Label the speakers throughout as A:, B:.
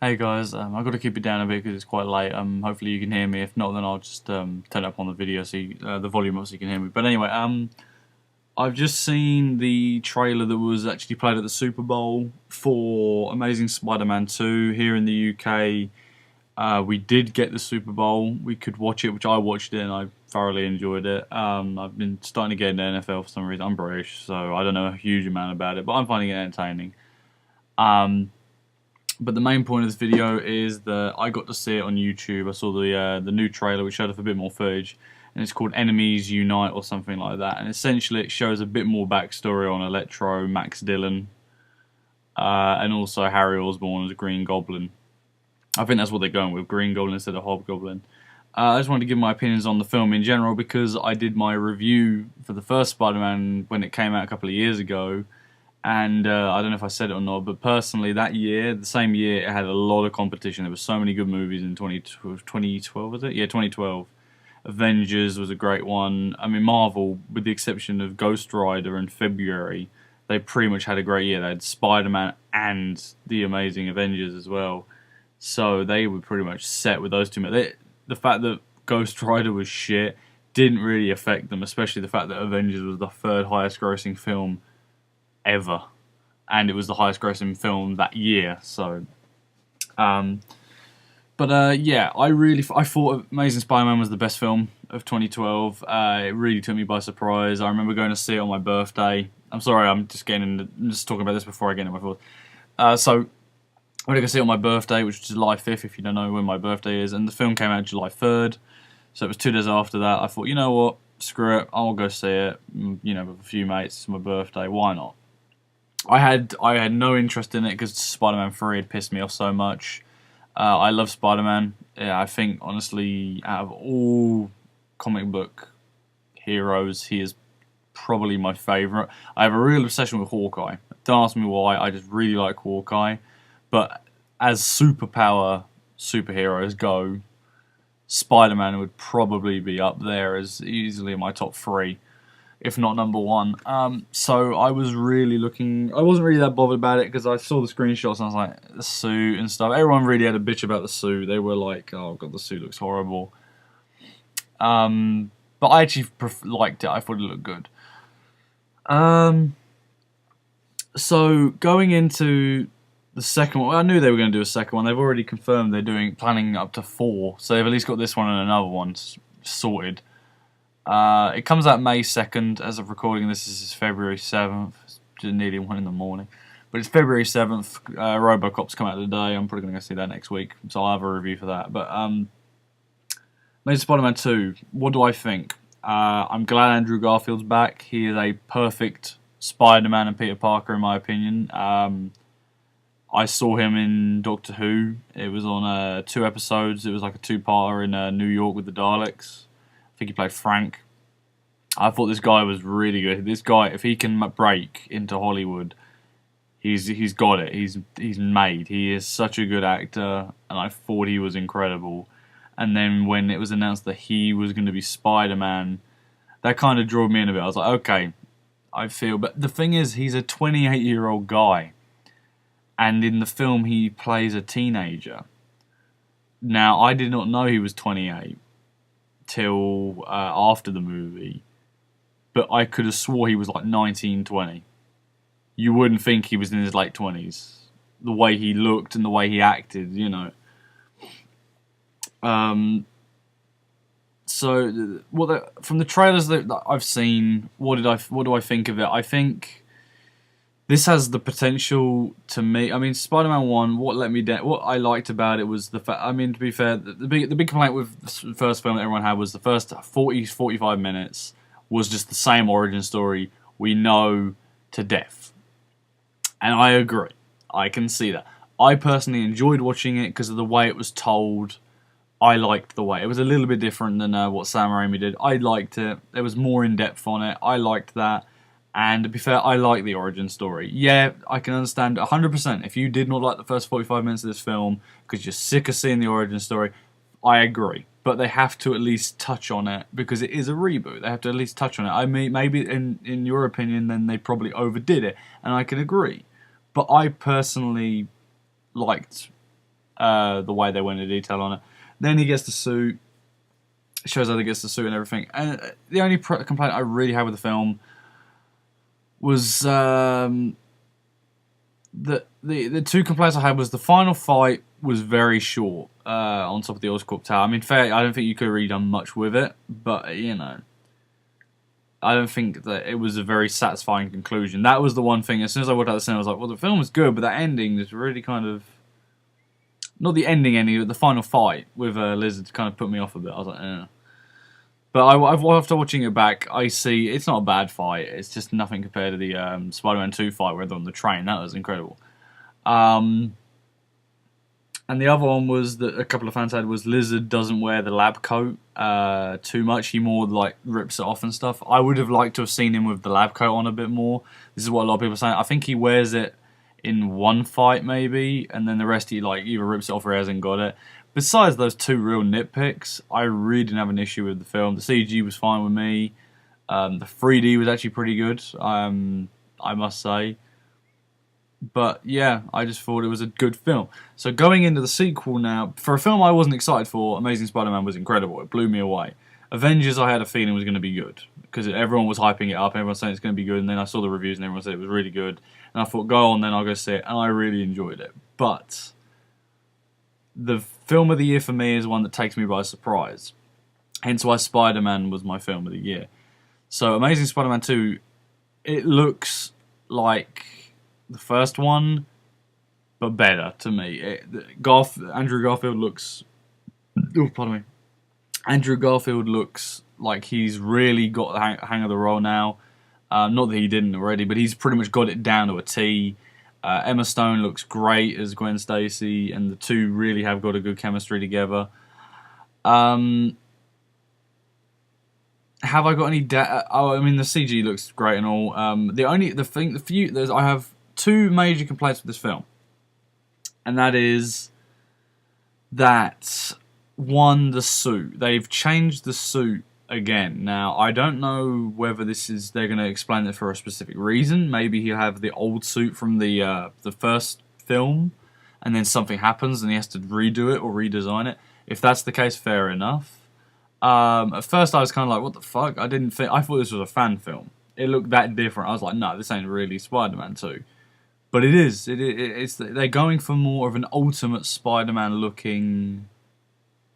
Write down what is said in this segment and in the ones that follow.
A: Hey guys, I've got to keep it down a bit because it's quite late. Hopefully you can hear me. If not, then I'll just turn it up on the video so the volume up so you can hear me. But anyway, I've just seen the trailer that was actually played at the Super Bowl for Amazing Spider-Man 2 here in the UK. We did get the Super Bowl. We could watch it, which I watched it and I thoroughly enjoyed it. I've been starting to get into NFL for some reason. I'm British, so I don't know a huge amount about it, but I'm finding it entertaining. But the main point of this video is that I got to see it on YouTube. I saw the new trailer which showed off a bit more footage, and it's called Enemies Unite or something like that. And essentially it shows a bit more backstory on Electro, Max Dillon, and also Harry Osborn as Green Goblin. I think that's what they're going with, Green Goblin instead of Hobgoblin. I just wanted to give my opinions on the film in general because I did my review for the first Spider-Man when it came out a couple of years ago. And I don't know if I said it or not, but personally that year, the same year, it had a lot of competition. There were so many good movies in 2012, was it? Yeah, 2012. Avengers was a great one. I mean, Marvel, with the exception of Ghost Rider in February, they pretty much had a great year. They had Spider-Man and the Amazing Avengers as well. So they were pretty much set with those two. The fact that Ghost Rider was shit didn't really affect them, especially the fact that Avengers was the third highest grossing film ever, and it was the highest grossing film that year. So, yeah, I thought Amazing Spider-Man was the best film of 2012. It really took me by surprise. I remember going to see it on my birthday. I'm sorry, I'm just talking about this before I get into my thoughts. So I went to go see it on my birthday, which was July 5th, if you don't know when my birthday is, and the film came out July 3rd. So it was 2 days after that. I thought, you know what, screw it, I'll go see it. You know, with a few mates. It's my birthday. Why not? I had no interest in it because Spider-Man 3 had pissed me off so much. I love Spider-Man. Yeah, I think, honestly, out of all comic book heroes, he is probably my favourite. I have a real obsession with Hawkeye. Don't ask me why, I just really like Hawkeye. But as superheroes go, Spider-Man would probably be up there as easily in my top 3. If not number 1. So I was really looking. I wasn't really that bothered about it because I saw the screenshots and I was like, the suit and stuff. Everyone really had a bitch about the suit. They were like, "Oh god, the suit looks horrible." But I actually liked it. I thought it looked good. So going into the second one, well, I knew they were going to do a second one. They've already confirmed they're planning up to 4. So they've at least got this one and another one sorted. It comes out May 2nd. As of recording this is February 7th. It's nearly 1 in the morning. But it's February 7th. Robocop's come out today. I'm probably going to go see that next week. So I'll have a review for that. But Amazing Spider-Man 2. What do I think? I'm glad Andrew Garfield's back. He is a perfect Spider-Man and Peter Parker in my opinion. I saw him in Doctor Who. It was on 2 episodes. It was like a 2-parter in New York with the Daleks. I think he played Frank. I thought this guy was really good. This guy, if he can break into Hollywood, he's got it. He's made. He is such a good actor, and I thought he was incredible. And then when it was announced that he was going to be Spider-Man, that kind of drew me in a bit. I was like, okay, I feel. But the thing is, he's a 28-year-old guy, and in the film he plays a teenager. Now, I did not know he was 28. Till after the movie, but I could have swore he was like 19, 20. You wouldn't think he was in his late 20s. The way he looked and the way he acted, you know. So from the trailers that I've seen, what do I think of it? I think this has the potential to me. I mean, Spider-Man 1, what let me down, what I liked about it was the fact, I mean, to be fair, the big complaint with the first film that everyone had was the first 45 minutes was just the same origin story we know to death. And I agree. I can see that. I personally enjoyed watching it because of the way it was told. I liked the way. It was a little bit different than what Sam Raimi did. I liked it. There was more in-depth on it. I liked that. And to be fair, I like the origin story. Yeah, I can understand 100%. If you did not like the first 45 minutes of this film because you're sick of seeing the origin story, I agree. But they have to at least touch on it because it is a reboot. They have to at least touch on it. I mean, maybe in your opinion, then they probably overdid it, and I can agree. But I personally liked the way they went into detail on it. Then he gets the suit, shows how he gets the suit and everything. And the only complaint I really had with the film was the two complaints I had was the final fight was very short on top of the Oscorp Tower. I mean, fair, I don't think you could have really done much with it, but, you know, I don't think that it was a very satisfying conclusion. That was the one thing, as soon as I walked out of the cinema, I was like, well, the film was good, but that ending is really kind of... Not the ending, but the final fight with Lizard kind of put me off a bit. I was like, eh. But after watching it back, I see it's not a bad fight. It's just nothing compared to the Spider-Man 2 fight where they're on the train. That was incredible. And the other one was that a couple of fans had was Lizard doesn't wear the lab coat too much. He more like rips it off and stuff. I would have liked to have seen him with the lab coat on a bit more. This is what a lot of people are saying. I think he wears it in one fight maybe, and then the rest he like either rips it off or hasn't got it. Besides those two real nitpicks, I really didn't have an issue with the film. The CG was fine with me. The 3D was actually pretty good, I must say. But yeah, I just thought it was a good film. So going into the sequel now, for a film I wasn't excited for, Amazing Spider-Man was incredible. It blew me away. Avengers I had a feeling was going to be good, because everyone was hyping it up, everyone was saying it's going to be good, and then I saw the reviews and everyone said it was really good. And I thought, go on then, I'll go see it, and I really enjoyed it. But the film of the year for me is one that takes me by surprise. Hence why Spider-Man was my film of the year. So Amazing Spider-Man 2, it looks like the first one, but better to me. Andrew Garfield looks... Oh, pardon me. Andrew Garfield looks like he's really got the hang of the role now. Not that he didn't already, but he's pretty much got it down to a T. Emma Stone looks great as Gwen Stacy, and the two really have got a good chemistry together. Have I got any? I mean, the CG looks great and all. I have two major complaints with this film, and that is that one, the suit. They've changed the suit again. Now, I don't know whether they're going to explain it for a specific reason. Maybe he'll have the old suit from the first film, and then something happens and he has to redo it or redesign it. If that's the case, fair enough. At first I was kind of like, what the fuck? I thought this was a fan film. It looked that different. I was like, no, this ain't really Spider-Man 2. But it is. They're going for more of an Ultimate Spider-Man looking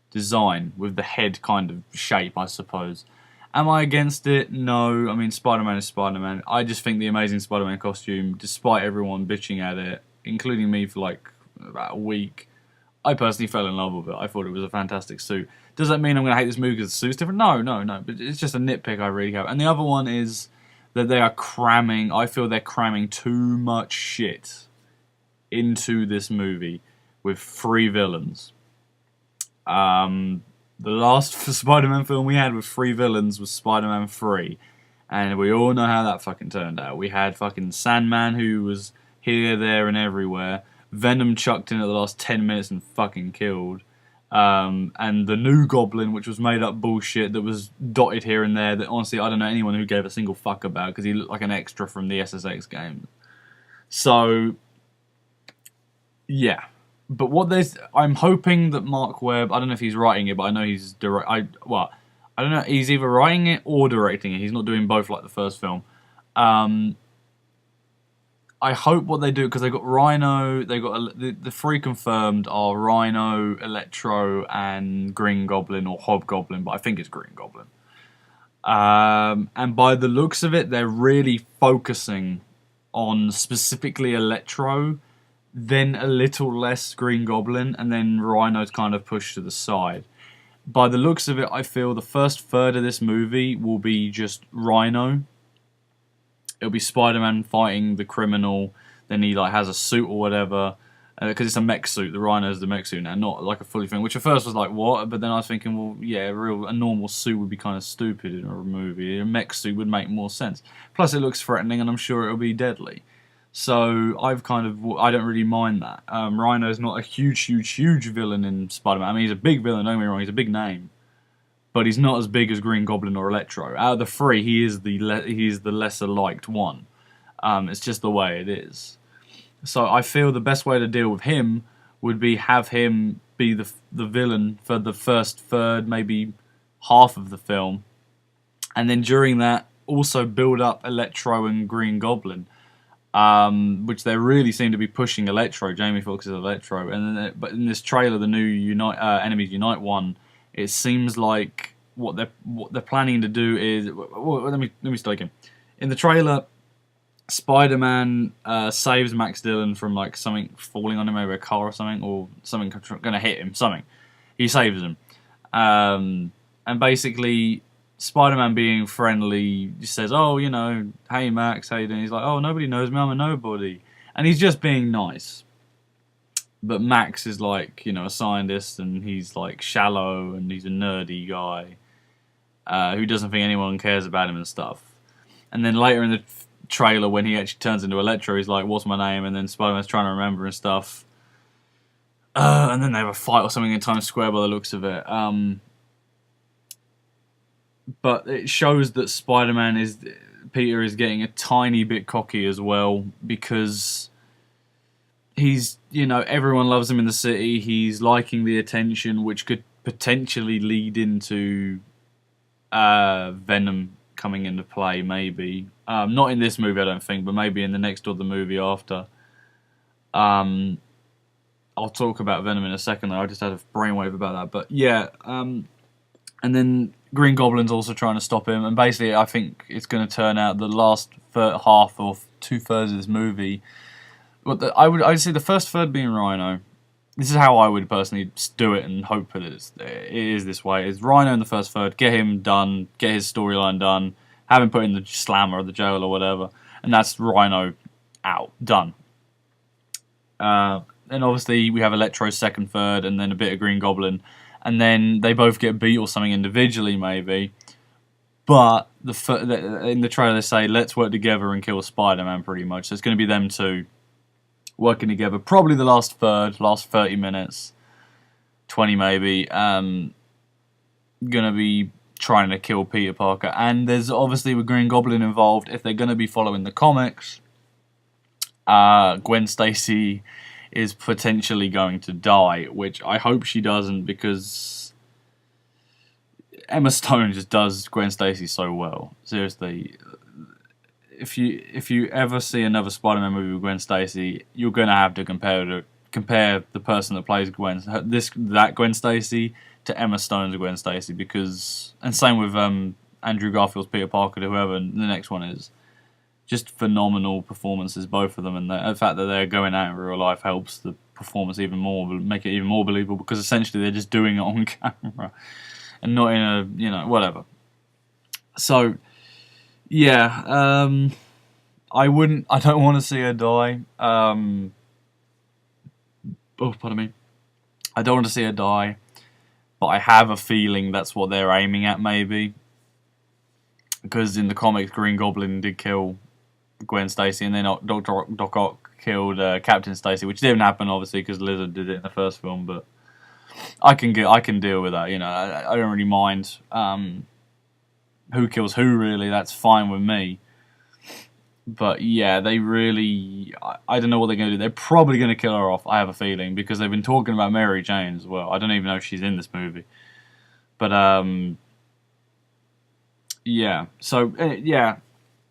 A: design with the head kind of shape, I suppose. Am I against it? No. I mean, Spider-Man is Spider-Man. I just think the Amazing Spider-Man costume, despite everyone bitching at it, including me for like about a week, I personally fell in love with it. I thought it was a fantastic suit. Does that mean I'm going to hate this movie because the suit's different? No. But it's just a nitpick I really have. And the other one is that they are cramming, I feel they're cramming too much shit into this movie with 3 villains. The last Spider-Man film we had with 3 villains was Spider-Man 3. And we all know how that fucking turned out. We had fucking Sandman, who was here, there, and everywhere. Venom chucked in at the last 10 minutes and fucking killed. And the new Goblin, which was made up bullshit that was dotted here and there that honestly I don't know anyone who gave a single fuck about because he looked like an extra from the SSX game. So, yeah. But I'm hoping that Mark Webb, I don't know if he's writing it, but I know he's I don't know, he's either writing it or directing it. He's not doing both like the first film. I hope what they do, because they got Rhino, they got the 3 confirmed are Rhino, Electro, and Green Goblin or Hobgoblin, but I think it's Green Goblin. And by the looks of it, they're really focusing on specifically Electro, then a little less Green Goblin, and then Rhino's kind of pushed to the side. By the looks of it, I feel the first third of this movie will be just Rhino. It'll be Spider-Man fighting the criminal, then he like has a suit or whatever, because it's a mech suit. The Rhino's the mech suit now, not like a fully thing. Which at first was like, what? But then I was thinking, well, yeah, a normal suit would be kind of stupid in a movie. A mech suit would make more sense. Plus, it looks threatening, and I'm sure it'll be deadly. So I don't really mind that. Rhino's not a huge villain in Spider-Man. I mean, he's a big villain. Don't get me wrong, he's a big name. But he's not as big as Green Goblin or Electro. Out of the 3, he is the lesser liked one. It's just the way it is. So I feel the best way to deal with him would be have him be the villain for the first third, maybe half of the film, and then during that also build up Electro and Green Goblin, which they really seem to be pushing Electro. Jamie Foxx's Electro, and then, but in this trailer, the new Enemies Unite one, it seems like what they're planning to do is. Well, let me start again. In the trailer, Spider-Man saves Max Dillon from like something falling on him, maybe a car or something, or something going to hit him. Something. He saves him, and basically Spider-Man being friendly just says, "Oh, you know, hey Max, how you doing?" He's like, "Oh, nobody knows me. I'm a nobody," and he's just being nice. But Max is like, you know, a scientist, and he's like shallow, and he's a nerdy guy who doesn't think anyone cares about him and stuff. And then later in the trailer, when he actually turns into Electro, he's like, "What's my name?" And then Spider-Man's trying to remember and stuff. And then they have a fight or something in Times Square by the looks of it. But it shows that Peter is getting a tiny bit cocky as well, because he's, you know, everyone loves him in the city. He's liking the attention, which could potentially lead into Venom coming into play, maybe. Not in this movie, I don't think, but maybe in the next or the movie after. I'll talk about Venom in a second, though. I just had a brainwave about that. But yeah, and then Green Goblin's also trying to stop him, and basically I think it's going to turn out the last half or 2/3 of this movie. I would say the first third being Rhino. This is how I would personally do it and hope that it is this way. Is Rhino in the first third, get him done, get his storyline done, have him put in the slammer or the jail or whatever, and that's Rhino out, done. And obviously we have Electro's second third, and then a bit of Green Goblin, and then they both get beat or something individually maybe. But in the trailer they say, let's work together and kill Spider-Man, pretty much. So it's going to be them two working together. Probably the last third, last 30 minutes, 20 maybe, going to be trying to kill Peter Parker. And there's obviously with Green Goblin involved, if they're going to be following the comics, Gwen Stacy is potentially going to die, which I hope she doesn't, because Emma Stone just does Gwen Stacy so well. Seriously, if you ever see another Spider-Man movie with Gwen Stacy, you're gonna have to compare the person that plays that Gwen Stacy to Emma Stone's Gwen Stacy, because, and same with Andrew Garfield's Peter Parker, to whoever the next one is. Just phenomenal performances, both of them, and the fact that they're going out in real life helps the performance even more, make it even more believable, because essentially they're just doing it on camera and not in a, you know, whatever. So yeah, I don't want to see her die. Oh, pardon me. I don't want to see her die, but I have a feeling that's what they're aiming at, maybe. Because in the comics, Green Goblin did kill Gwen Stacy, and then Doc Ock killed Captain Stacy, which didn't happen, obviously, because Lizard did it in the first film. But I can deal with that. You know, I don't really mind who kills who. Really, that's fine with me. But yeah, they really, I don't know what they're going to do. They're probably going to kill her off, I have a feeling, because they've been talking about Mary Jane as well. I don't even know if she's in this movie. But, yeah. So, yeah.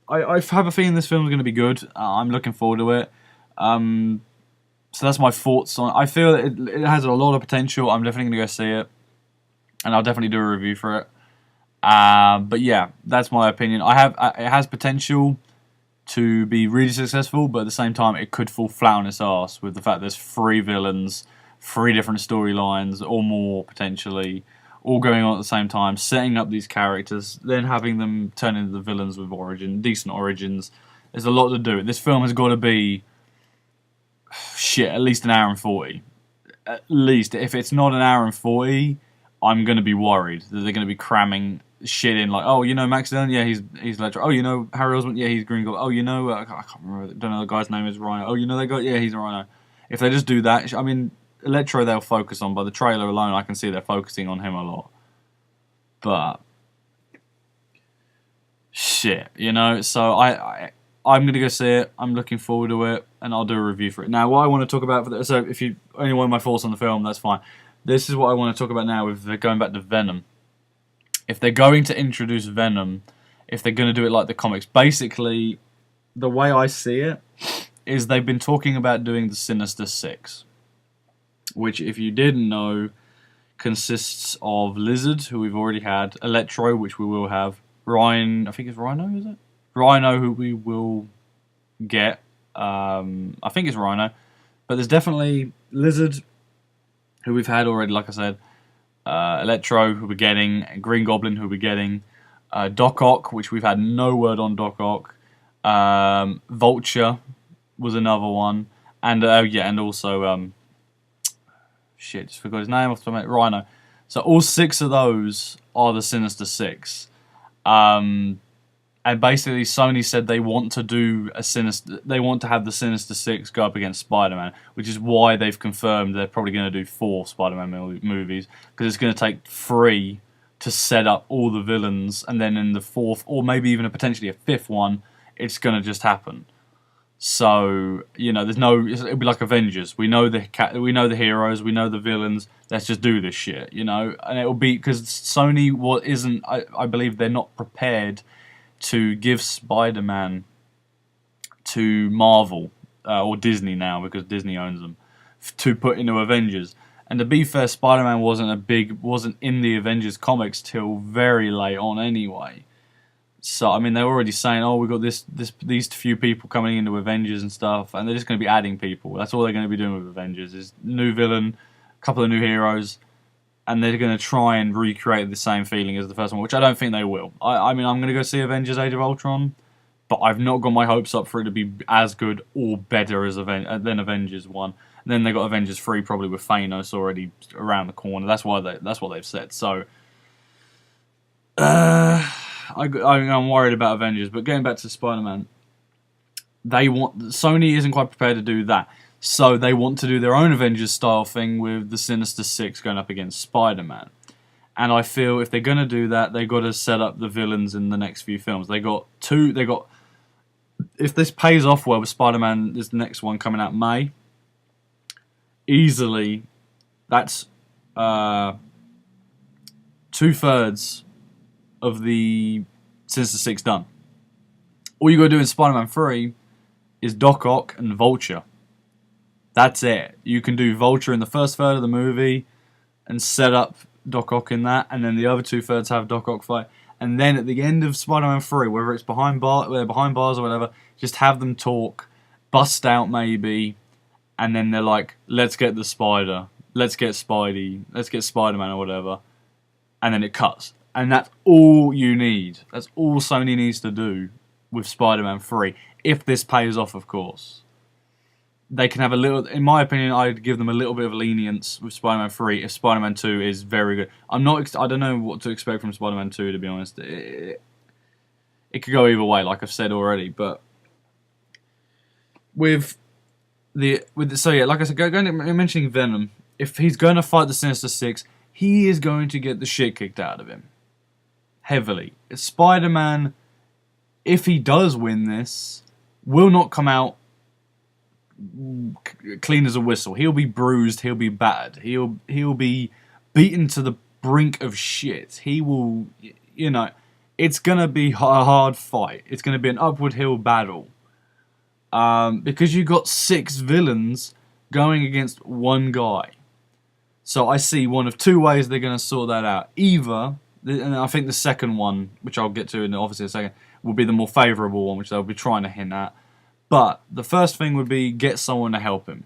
A: I have a feeling this film is going to be good. I'm looking forward to it. So that's my thoughts on it. I feel it has a lot of potential. I'm definitely going to go see it. And I'll definitely do a review for it. But yeah, that's my opinion. It has potential to be really successful, but at the same time it could fall flat on its ass with the fact there's 3 villains, 3 different storylines, or more potentially, all going on at the same time, setting up these characters, then having them turn into the villains with decent origins. There's a lot to do. This film has got to be, at least an hour and 40. At least. If it's not an hour and 40, I'm going to be worried that they're going to be cramming shit in, like, oh, you know Max Dillon, yeah, he's Electro. Oh, you know Harry Osborn, yeah, he's Green Goblin. Oh, you know, I can't remember, don't know the guy's name is Rhino. Oh, you know that guy, yeah, he's a Rhino. If they just do that, I mean, Electro they'll focus on. By the trailer alone, I can see they're focusing on him a lot. But shit, you know. So I'm gonna go see it. I'm looking forward to it. and I'll do a review for it. Now, what I want to talk about so if you only want my thoughts on the film, that's fine. This is what I want to talk about now. With going back to Venom, if they're going to introduce Venom, if they're going to do it like the comics, basically, the way I see it is they've been talking about doing the Sinister Six, which, if you didn't know, consists of Lizard, who we've already had, Electro, which we will have, Ryan, I think it's Rhino, is it? Rhino, who we will get. I think it's Rhino, but there's definitely Lizard, who we've had already, like I said, Electro, who we're getting, Green Goblin, who we're getting, Doc Ock, which we've had no word on Doc Ock, Vulture was another one, and and also shit, just forgot his name off the top of my head, Rhino. So all 6 of those are the Sinister Six. And basically, Sony said they want to do they want to have the Sinister Six go up against Spider-Man, which is why they've confirmed they're probably going to do 4 Spider-Man movies, because it's going to take 3 to set up all the villains, and then in the 4th, or maybe even potentially a 5th one, it's going to just happen. So there's it'll be like Avengers. We know the heroes, we know the villains. Let's just do this shit, and it'll be because Sony isn't. I believe they're not prepared to give Spider-Man to Marvel or Disney now, because Disney owns them, to put into Avengers. And to be fair, Spider-Man wasn't in the Avengers comics till very late on anyway. So I mean, they're already saying, oh, we've got these few people coming into Avengers and stuff, and they're just going to be adding people. That's all they're going to be doing with Avengers, is new villain, a couple of new heroes, and they're going to try and recreate the same feeling as the first one, which I don't think they will. I mean, I'm going to go see Avengers Age of Ultron, but I've not got my hopes up for it to be as good or better than Avengers 1. And then they got Avengers 3 probably with Thanos already around the corner. That's what they've said. So, I'm worried about Avengers. But getting back to Spider-Man, Sony isn't quite prepared to do that. So they want to do their own Avengers style thing with the Sinister Six going up against Spider-Man. And I feel if they're going to do that, they've got to set up the villains in the next few films. If this pays off well with Spider-Man, this next one coming out May, easily, that's 2/3 of the Sinister Six done. All you got to do in Spider-Man 3 is Doc Ock and Vulture. That's it. You can do Vulture in the first third of the movie and set up Doc Ock in that, and then the other 2/3 have Doc Ock fight. And then at the end of Spider-Man 3, whether it's behind bars or whatever, just have them talk, bust out maybe, and then they're like, let's get the Spider, let's get Spidey, let's get Spider-Man or whatever, and then it cuts. And that's all you need. That's all Sony needs to do with Spider-Man 3, if this pays off, of course. They can have a little, in my opinion, I'd give them a little bit of lenience with Spider-Man 3 if Spider-Man 2 is very good. I don't know what to expect from Spider-Man 2, to be honest. It could go either way, like I've said already, but like I said, mentioning Venom, if he's going to fight the Sinister Six, he is going to get the shit kicked out of him. Heavily. Spider-Man, if he does win this, will not come out clean as a whistle. He'll be bruised, he'll be battered, he'll be beaten to the brink of shit. He will, it's gonna be a hard fight. It's gonna be an upward hill battle. Because you got 6 villains going against one guy. So I see one of 2 ways they're gonna sort that out. Either, and I think the second one, which I'll get to in obviously a second, will be the more favourable one, which they'll be trying to hint at. But the first thing would be get someone to help him.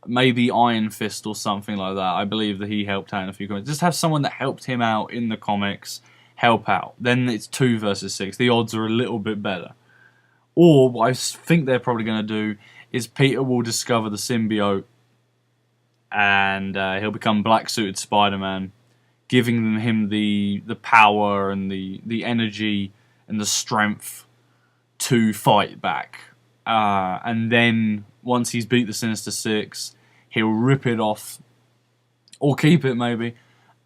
A: Maybe Iron Fist or something like that. I believe that he helped out in a few comics. Just have someone that helped him out in the comics help out. Then it's 2 versus 6. The odds are a little bit better. Or what I think they're probably going to do is Peter will discover the symbiote and he'll become black-suited Spider-Man, giving him the power and the energy and the strength to fight back. And then once he's beat the Sinister Six, he'll rip it off, or keep it maybe,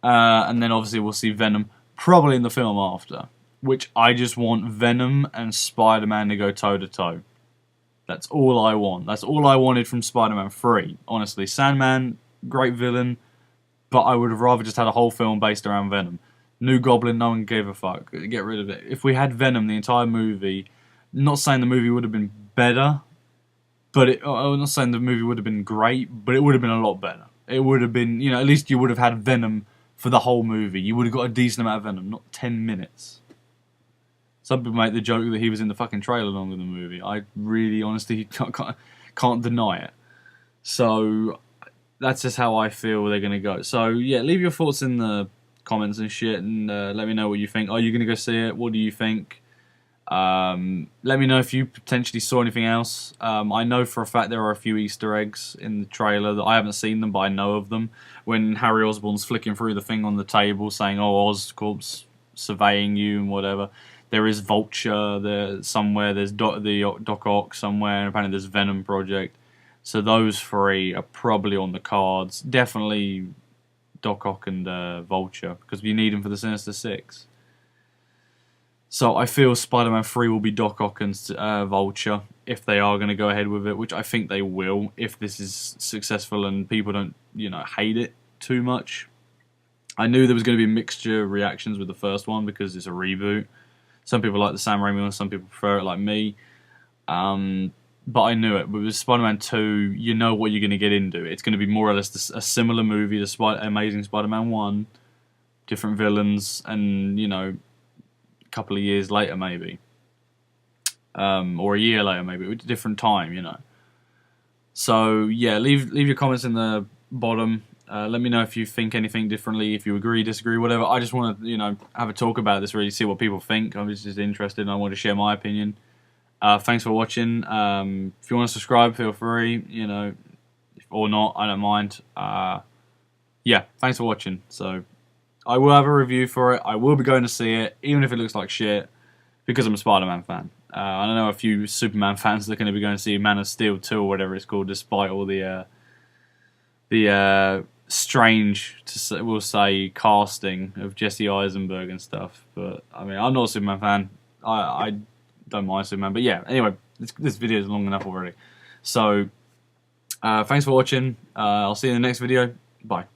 A: and then obviously we'll see Venom probably in the film after, which I just want Venom and Spider-Man to go toe to toe. That's all I want. That's all I wanted from Spider-Man 3. Honestly, Sandman, great villain, but I would have rather just had a whole film based around Venom. New Goblin, no one gave a fuck. Get rid of it. If we had Venom the entire movie, not saying the movie would have been better, but I'm not saying the movie would have been great, but it would have been a lot better. It would have been, at least you would have had Venom for the whole movie. You would have got a decent amount of Venom, not 10 minutes. Some people make the joke that he was in the fucking trailer longer than the movie. I really, honestly, can't deny it. So, that's just how I feel they're going to go. So, yeah, leave your thoughts in the comments and shit, and let me know what you think. Are you going to go see it? What do you think? Let me know if you potentially saw anything else. I know for a fact there are a few Easter eggs in the trailer that I haven't seen them, but I know of them. When Harry Osborn's flicking through the thing on the table saying, "Oh, Oscorp's surveying you," and whatever. There is Vulture there somewhere. There's Doc Ock somewhere, and apparently there's Venom Project. So those three are probably on the cards. Definitely Doc Ock and Vulture, because we need them for the Sinister Six. So I feel Spider-Man 3 will be Doc Ock and Vulture, if they are going to go ahead with it, which I think they will, if this is successful and people don't, hate it too much. I knew there was going to be mixture reactions with the first one because it's a reboot. Some people like the Sam Raimi one, some people prefer it like me. But I knew it. But with Spider-Man 2, you know what you're going to get into. It's going to be more or less a similar movie to Amazing Spider-Man 1. Different villains and, a couple of years later maybe. Or a year later maybe. A different time, So, yeah, leave your comments in the bottom. Let me know if you think anything differently, if you agree, disagree, whatever. I just want to, have a talk about this, really see what people think. I'm just interested and I want to share my opinion. Thanks for watching. If you want to subscribe, feel free, or not, I don't mind. Yeah, thanks for watching. So, I will have a review for it. I will be going to see it, even if it looks like shit, because I'm a Spider-Man fan. I know a few Superman fans that are going to be going to see Man of Steel 2 or whatever it's called, despite all the strange, we'll say, casting of Jesse Eisenberg and stuff. But, I mean, I'm not a Superman fan. I don't mind Superman. But, yeah, anyway, this video is long enough already. So, thanks for watching. I'll see you in the next video. Bye.